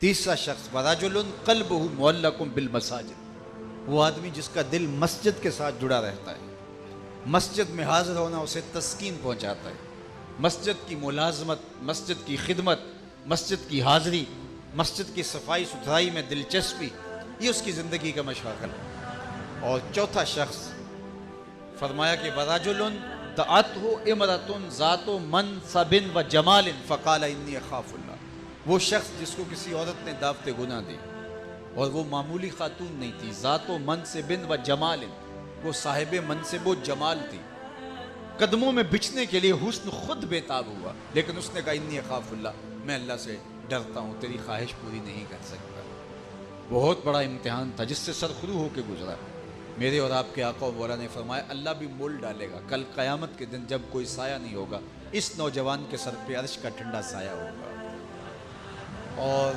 تیسرا شخص ورجل قلبہ معلق بالمساجد، وہ آدمی جس کا دل مسجد کے ساتھ جڑا رہتا ہے، مسجد میں حاضر ہونا اسے تسکین پہنچاتا ہے، مسجد کی ملازمت، مسجد کی خدمت، مسجد کی حاضری، مسجد کی صفائی ستھرائی میں دلچسپی، یہ اس کی زندگی کا مشغلہ ہے۔ اور چوتھا شخص فرمایا کہ ورجل دعته امرأة ذات منصب و جمال فقال انی اخاف اللہ، وہ شخص جس کو کسی عورت نے دعوت گناہ دی اور وہ معمولی خاتون نہیں تھی، ذات منصب و جمال، وہ صاحب منصب و جمال تھی، قدموں میں بچھنے کے لیے حسن خود بے تاب ہوا، لیکن اس نے کہا انی اخاف اللہ، میں اللہ سے ڈرتا ہوں، تیری خواہش پوری نہیں کر سکتا۔ بہت بڑا امتحان تھا جس سے سرخرو ہو کے گزرا۔ میرے اور آپ کے آقا و مولا نے فرمایا اللہ بھی مول ڈالے گا، کل قیامت کے دن جب کوئی سایہ نہیں ہوگا، اس نوجوان کے سر پہ عرش کا ٹھنڈا سایہ ہوگا۔ اور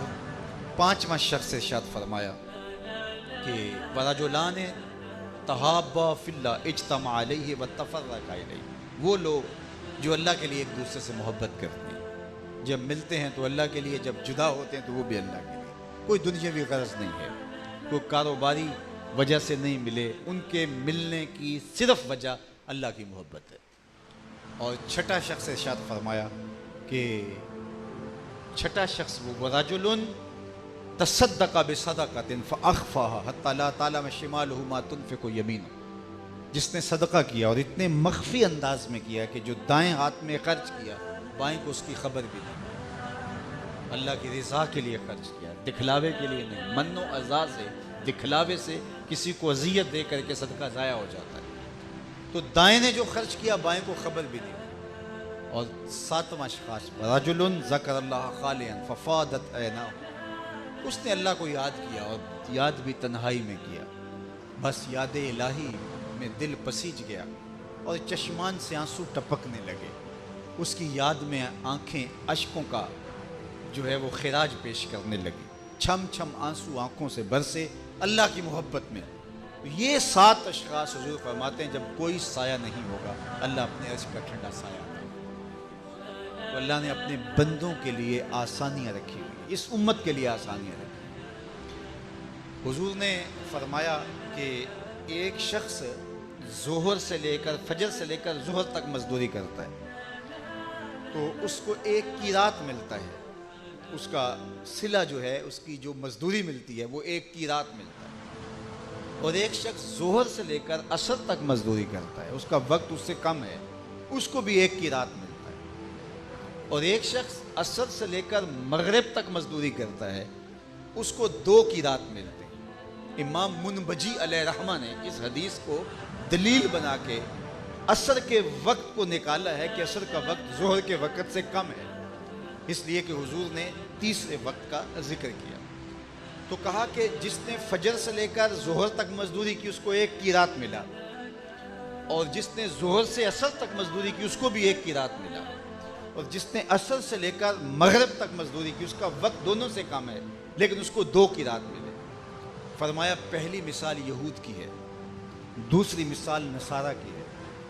پانچواں شخص ارشاد فرمایا کہ ورجلان تحابا فی اللہ اجتمع علیہ وتفرقا الیہ، وہ لوگ جو اللہ کے لیے ایک دوسرے سے محبت کرتے ہیں، جب ملتے ہیں تو اللہ کے لیے، جب جدا ہوتے ہیں تو وہ بھی اللہ کے لیے، کوئی دنیاوی غرض نہیں ہے، کوئی کاروباری وجہ سے نہیں ملے، ان کے ملنے کی صرف وجہ اللہ کی محبت ہے۔ اور چھٹا شخص ارشاد فرمایا کہ چھٹا شخص وہ ورجل تصدق بصدقۃ فاخفاها حتى لا تعلم شماله ما تنفق يمينه، جس نے صدقہ کیا اور اتنے مخفی انداز میں کیا کہ جو دائیں ہاتھ میں خرچ کیا بائیں کو اس کی خبر بھی نہیں، اللہ کی رضا کے لیے خرچ کیا، دکھلاوے کے لیے نہیں۔ من و اذا سے، دکھلاوے سے کسی کو اذیت دے کر کے صدقہ ضائع ہو جاتا ہے، تو دائیں نے جو خرچ کیا بائیں کو خبر بھی نہیں۔ اور ساتواں شخص رجل ذکر اللہ خالیا ففاضت عیناہ، اس نے اللہ کو یاد کیا اور یاد بھی تنہائی میں کیا، بس یاد الہی میں دل پسیج گیا اور چشمان سے آنسو ٹپکنے لگے، اس کی یاد میں آنکھیں اشکوں کا جو ہے وہ خراج پیش کرنے لگی، چھم چھم آنسو آنکھوں سے برسے اللہ کی محبت میں۔ یہ 7 اشخاص حضور فرماتے ہیں جب کوئی سایہ نہیں ہوگا اللہ اپنے عرش کا ٹھنڈا سایہ عطا کرے۔ تو اللہ نے اپنے بندوں کے لیے آسانیاں رکھی ہوئی، اس امت کے لیے آسانیاں رکھی۔ حضور نے فرمایا کہ ایک شخص ظہر سے لے کر فجر سے لے کر ظہر تک مزدوری کرتا ہے تو اس کو ایک قیرات ملتا ہے، اس کا صلہ جو ہے، اس کی جو مزدوری ملتی ہے وہ ایک قیرات ملتا ہے۔ اور ایک شخص ظہر سے لے کر عصر تک مزدوری کرتا ہے، اس کا وقت اس سے کم ہے، اس کو بھی ایک قیرات ملتا ہے۔ اور ایک شخص عصر سے لے کر مغرب تک مزدوری کرتا ہے، اس کو 2 قیرات ملتے ہیں۔ امام منبجی علیہ رحمہ نے اس حدیث کو دلیل بنا کے عصر کے وقت کو نکالا ہے کہ عصر کا وقت ظہر کے وقت سے کم ہے، اس لیے کہ حضور نے تیسرے وقت کا ذکر کیا۔ تو کہا کہ جس نے فجر سے لے کر ظہر تک مزدوری کی اس کو 1 قیرات ملا، اور جس نے ظہر سے عصر تک مزدوری کی اس کو بھی 1 قیرات ملا، اور جس نے عصر سے لے کر مغرب تک مزدوری کی اس کا وقت دونوں سے کم ہے لیکن اس کو 2 قیرات ملے۔ فرمایا پہلی مثال یہود کی ہے، دوسری مثال نصارہ کی ہے،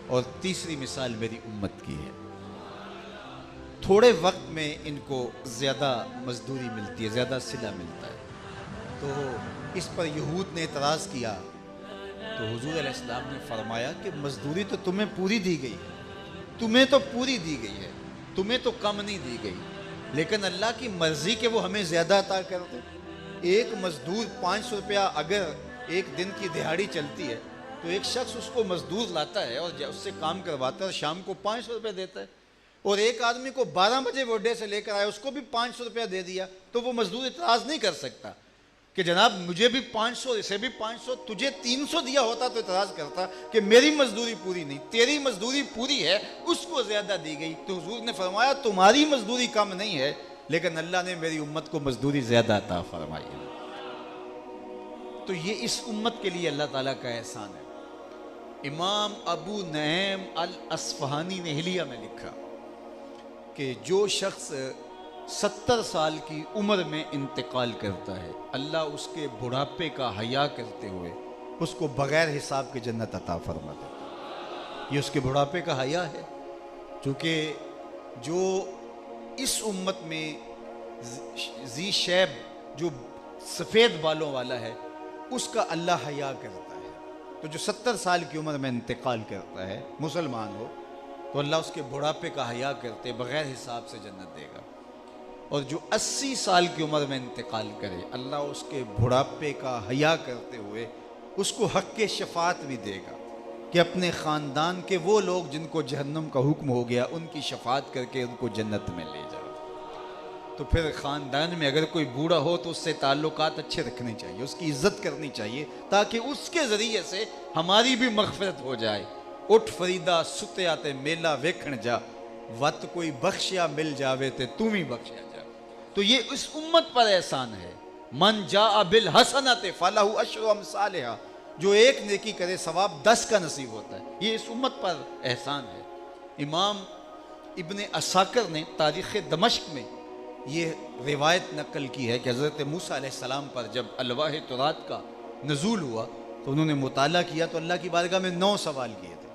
اور تیسری مثال میری امت کی ہے۔ تھوڑے وقت میں ان کو زیادہ مزدوری ملتی ہے، زیادہ صلہ ملتا ہے۔ تو اس پر یہود نے اعتراض کیا تو حضور علیہ السلام نے فرمایا کہ مزدوری تو تمہیں پوری دی گئی ہے، تمہیں تو پوری دی گئی ہے، تمہیں تو کم نہیں دی گئی، لیکن اللہ کی مرضی کہ وہ ہمیں زیادہ عطا کر دے۔ ایک مزدور 500 روپیہ اگر ایک دن کی دہاڑی چلتی ہے تو ایک شخص اس کو مزدور لاتا ہے اور اس سے کام کرواتا ہے اور شام کو 500 روپے دیتا ہے، اور ایک آدمی کو 12 بجے وہ اڈے سے لے کر آیا اس کو بھی 500 روپیہ دے دیا، تو وہ مزدور اعتراض نہیں کر سکتا کہ جناب مجھے بھی 500 اسے بھی 500، تجھے 300 دیا ہوتا تو اعتراض کرتا کہ میری مزدوری پوری نہیں، تیری مزدوری پوری ہے، اس کو زیادہ دی گئی۔ تو حضور نے فرمایا تمہاری مزدوری کم نہیں ہے لیکن اللہ نے میری امت کو مزدوری زیادہ عطا فرمائی ہے۔ تو یہ اس امت کے لیے اللہ تعالیٰ کا احسان ہے۔ امام ابو نعیم الاصفہانی نے حلیہ میں لکھا کہ جو شخص 70 سال کی عمر میں انتقال کرتا ہے اللہ اس کے بڑھاپے کا حیا کرتے ہوئے اس کو بغیر حساب کے جنت عطا فرما دیتا ہے۔ یہ اس کے بڑھاپے کا حیا ہے، چونکہ جو اس امت میں ذی شیب جو سفید بالوں والا ہے اس کا اللہ حیا کرتا ہے۔ تو جو 70 سال کی عمر میں انتقال کرتا ہے مسلمان ہو تو اللہ اس کے بڑھاپے کا حیا کرتے بغیر حساب سے جنت دے گا، اور جو 80 سال کی عمر میں انتقال کرے اللہ اس کے بڑھاپے کا حیا کرتے ہوئے اس کو حق شفاعت بھی دے گا کہ اپنے خاندان کے وہ لوگ جن کو جہنم کا حکم ہو گیا ان کی شفاعت کر کے ان کو جنت میں لے جاؤ۔ تو پھر خاندان میں اگر کوئی بوڑھا ہو تو اس سے تعلقات اچھے رکھنے چاہیے، اس کی عزت کرنی چاہیے تاکہ اس کے ذریعے سے ہماری بھی مغفرت ہو جائے۔ اٹھ فریدا ستیا تے میلہ ویکھن جا، وت کوئی بخشیا مل جاوے تے تم ہی بخشیا جا۔ تو یہ اس امت پر احسان ہے، من جاء بالحسنۃ فلہ عشر امثالھا، جو ایک نیکی کرے ثواب 10 کا نصیب ہوتا ہے، یہ اس امت پر احسان ہے۔ امام ابن عساکر نے تاریخ دمشق میں یہ روایت نقل کی ہے کہ حضرت موسیٰ علیہ السلام پر جب الواح تورات کا نزول ہوا تو انہوں نے مطالعہ کیا تو اللہ کی بارگاہ میں 9 سوال کیے تھے۔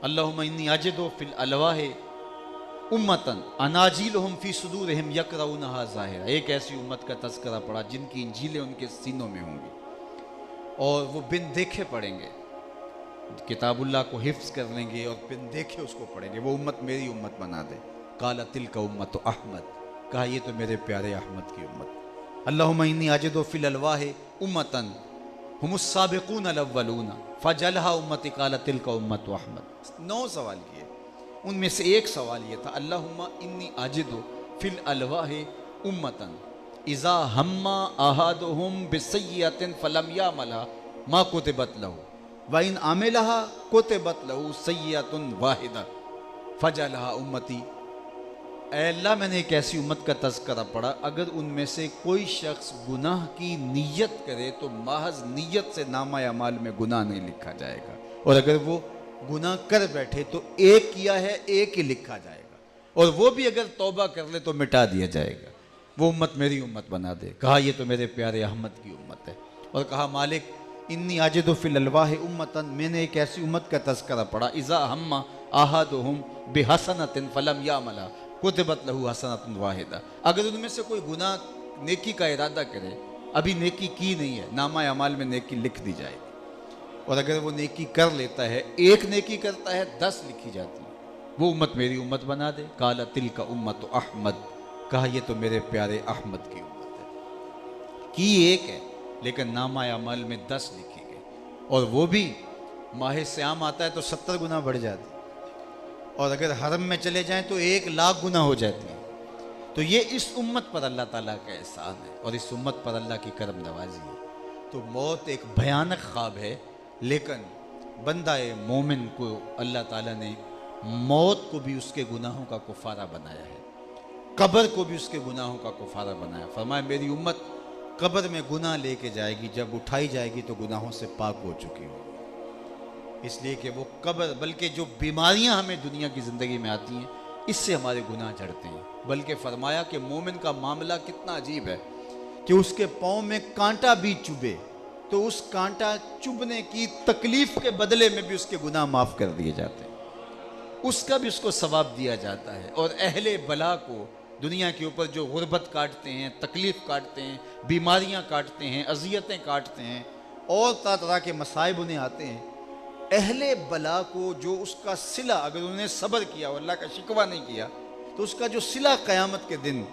اللہم انی اجد فی الالواح امتن اناجیلہم فی صدورہم یقرؤونہا ظاہرا، ایک ایسی امت کا تذکرہ پڑا جن کی انجیلیں ان کے سینوں میں ہوں گی اور وہ بن دیکھے پڑھیں گے، کتاب اللہ کو حفظ کر لیں گے اور بن دیکھے اس کو پڑھیں گے، وہ امت میری امت بنا دے۔ قال تلک امت احمد، کہا یہ تو میرے پیارے احمد کی امت۔ اللہم انی اجد فی الالواح امتن ہم السابقون الاولون فجعلھا امتی، قال تلک امت احمد۔ 9 سوال کیے، ان میں سے ایک سوال یہ تھا اللہم انی اجد فی الالواح امتن اذا ہم احدہم بسیئۃ فلم یعملھا ما کتبت لہ وَإِنْ عَمِلَهَا كُتِبَتْ لَهُ سَیِّئَةٌ وَاحِدَةٌ فَجَعَلَھَا أُمَّتِی۔ اے اللہ میں نے ایک ایسی امت کا تذکرہ پڑھا اگر ان میں سے کوئی شخص گناہ کی نیت کرے تو محض نیت سے نامہ اعمال میں گناہ نہیں لکھا جائے گا، اور اگر وہ گناہ کر بیٹھے تو ایک کیا ہے ایک ہی لکھا جائے گا، اور وہ بھی اگر توبہ کر لے تو مٹا دیا جائے گا۔ وہ امت میری امت بنا دے، کہا یہ تو میرے پیارے احمد کی امت ہے، اور کہا مالک انی اجد فی الالواح امتن، میں نے ایک ایسی امت کا تذکرہ پڑھا اذا ہم احدہم بحسنۃ فلم یعملھا کتبت لہ حسنۃ واحدہ، اگر ان میں سے کوئی گناہ نیکی کا ارادہ کرے، ابھی نیکی کی نہیں ہے، نامہ اعمال میں نیکی لکھ دی جائے گی، اور اگر وہ نیکی کر لیتا ہے، ایک نیکی کرتا ہے 10 لکھی جاتی ہے، وہ امت میری امت بنا دے۔ قال تلک امت احمد، کہا یہ تو میرے پیارے احمد کی امت ہے۔ کی ایک ہے لیکن نامہ اعمال میں 10 لکھی گئی، اور وہ بھی ماہ سیام آتا ہے تو 70 گناہ بڑھ جاتی، اور اگر حرم میں چلے جائیں تو 1,00,000 گناہ ہو جاتی ہیں۔ تو یہ اس امت پر اللہ تعالیٰ کا احسان ہے اور اس امت پر اللہ کی کرم نوازی ہے۔ تو موت ایک بھیانک خواب ہے، لیکن بندہ مومن کو اللہ تعالیٰ نے موت کو بھی اس کے گناہوں کا کفارہ بنایا ہے، قبر کو بھی اس کے گناہوں کا کفارہ بنایا۔ فرمایا میری امت قبر میں گناہ لے کے جائے گی، جب اٹھائی جائے گی تو گناہوں سے پاک ہو چکی ہو، اس لیے کہ وہ قبر، بلکہ جو بیماریاں ہمیں دنیا کی زندگی میں آتی ہیں اس سے ہمارے گناہ جھڑتے ہیں۔ بلکہ فرمایا کہ مومن کا معاملہ کتنا عجیب ہے کہ اس کے پاؤں میں کانٹا بھی چبھے تو اس کانٹا چبھنے کی تکلیف کے بدلے میں بھی اس کے گناہ معاف کر دیے جاتے ہیں، اس کا بھی اس کو ثواب دیا جاتا ہے۔ اور اہل بلا کو دنیا کے اوپر جو غربت کاٹتے ہیں، تکلیف کاٹتے ہیں، بیماریاں کاٹتے ہیں، اذیتیں کاٹتے ہیں، اور طرح طرح کے مصائب انہیں آتے ہیں، اہل بلا کو جو اس کا صلہ، اگر انہوں نے صبر کیا اور اللہ کا شکوہ نہیں کیا تو اس کا جو صلہ قیامت کے دن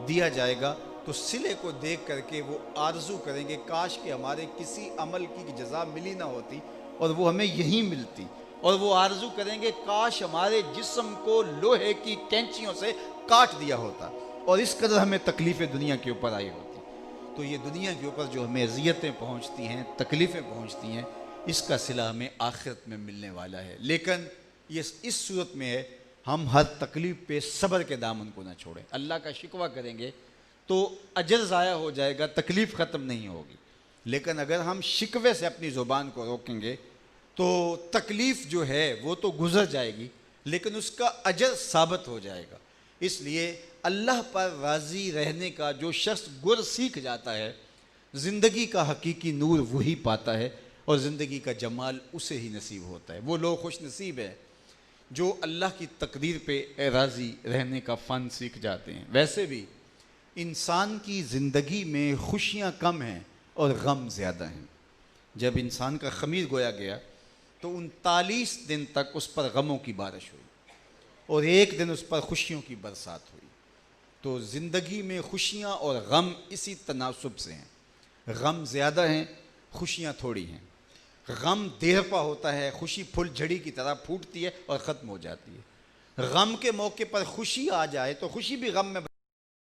دیا جائے گا، تو صلے کو دیکھ کر کے وہ آرزو کریں گے کاش کہ ہمارے کسی عمل کی جزا ملی نہ ہوتی اور وہ ہمیں یہیں ملتی، اور وہ آرزو کریں گے کاش ہمارے جسم کو لوہے کی کینچیوں سے کاٹ دیا ہوتا اور اس قدر ہمیں تکلیفیں دنیا کے اوپر آئی ہوتی۔ تو یہ دنیا کے اوپر جو ہمیں اذیتیں پہنچتی ہیں، تکلیفیں پہنچتی ہیں، اس کا صلہ ہمیں آخرت میں ملنے والا ہے۔ لیکن یہ اس صورت میں ہے ہم ہر تکلیف پہ صبر کے دامن کو نہ چھوڑیں۔ اللہ کا شکوہ کریں گے تو اجر ضائع ہو جائے گا، تکلیف ختم نہیں ہوگی، لیکن اگر ہم شکوے سے اپنی زبان کو روکیں گے تو تکلیف جو ہے وہ تو گزر جائے گی لیکن اس کا اجر ثابت ہو جائے گا۔ اس لیے اللہ پر راضی رہنے کا جو شخص گر سیکھ جاتا ہے، زندگی کا حقیقی نور وہی پاتا ہے اور زندگی کا جمال اسے ہی نصیب ہوتا ہے۔ وہ لوگ خوش نصیب ہیں جو اللہ کی تقدیر پہ راضی رہنے کا فن سیکھ جاتے ہیں۔ ویسے بھی انسان کی زندگی میں خوشیاں کم ہیں اور غم زیادہ ہیں۔ جب انسان کا خمیر گویا گیا تو 39 دن تک اس پر غموں کی بارش ہوئی اور ایک دن اس پر خوشیوں کی برسات ہوئی۔ تو زندگی میں خوشیاں اور غم اسی تناسب سے ہیں، غم زیادہ ہیں، خوشیاں تھوڑی ہیں۔ غم دیر پا ہوتا ہے، خوشی پھول جھڑی کی طرح پھوٹتی ہے اور ختم ہو جاتی ہے۔ غم کے موقع پر خوشی آ جائے تو خوشی بھی غم میں